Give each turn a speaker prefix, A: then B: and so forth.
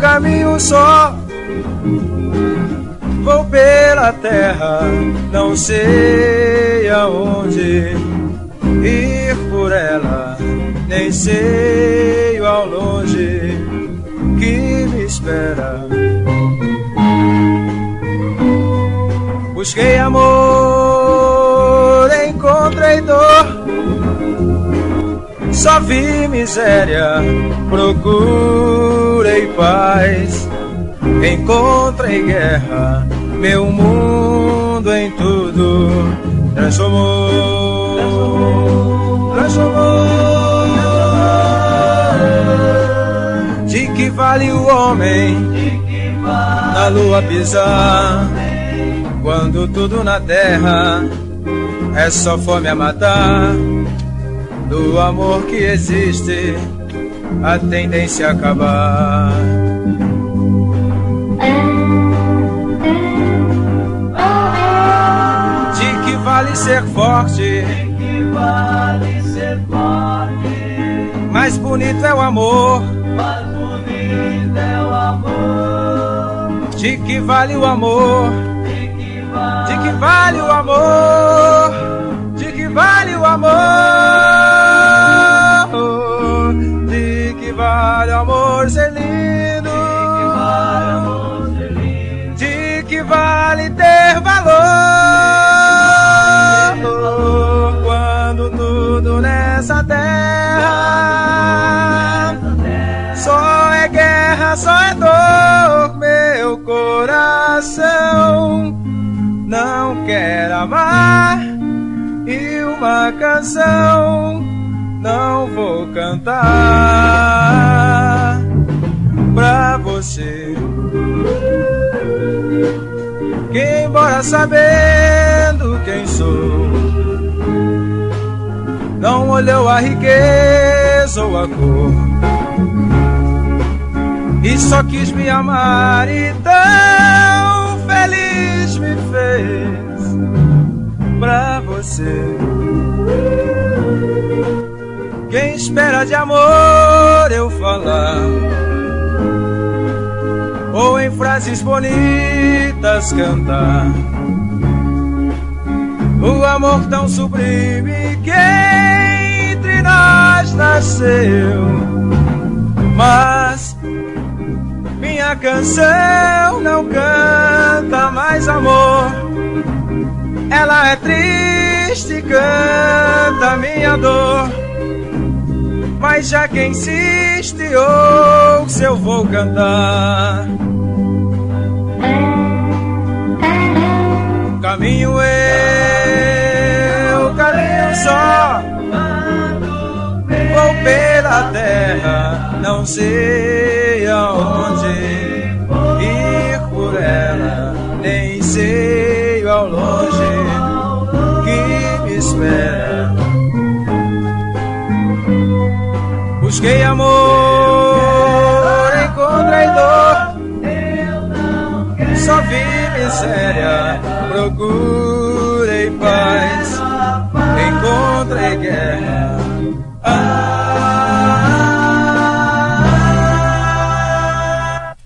A: Caminho só, vou pela terra, não sei aonde ir por ela, nem sei ao longe que me espera. Busquei amor, encontrei dor, só vi miséria, procurei paz, encontrei guerra, meu mundo em tudo transformou. De que vale o homem na lua pisar, quando tudo na terra é só fome a matar? Do amor que existe, a tendência a acabar. De que vale ser forte? Mais bonito é o amor. De que vale o amor? De que vale o amor? De que vale o amor? De que vale o amor ser lindo? De que vale ter valor? Quando tudo nessa terra só é guerra, só é dor, meu coração não quer amar, e uma canção não vou cantar pra você, que embora sabendo quem sou, não olhou a riqueza ou a cor, e só quis me amar e tão feliz me fez. Pra você, quem espera de amor eu falar, ou em frases bonitas cantar, o amor tão sublime que entre nós nasceu. Mas minha canção não canta mais amor, ela é triste, canta minha dor. Mas já que insiste, ouça, eu vou cantar. Caminho só, vou pela terra, não sei aonde ir por ela, nem sei ao longe que me espera. Busquei amor, encontrei dor, só vi miséria, procurei paz, encontrei guerra.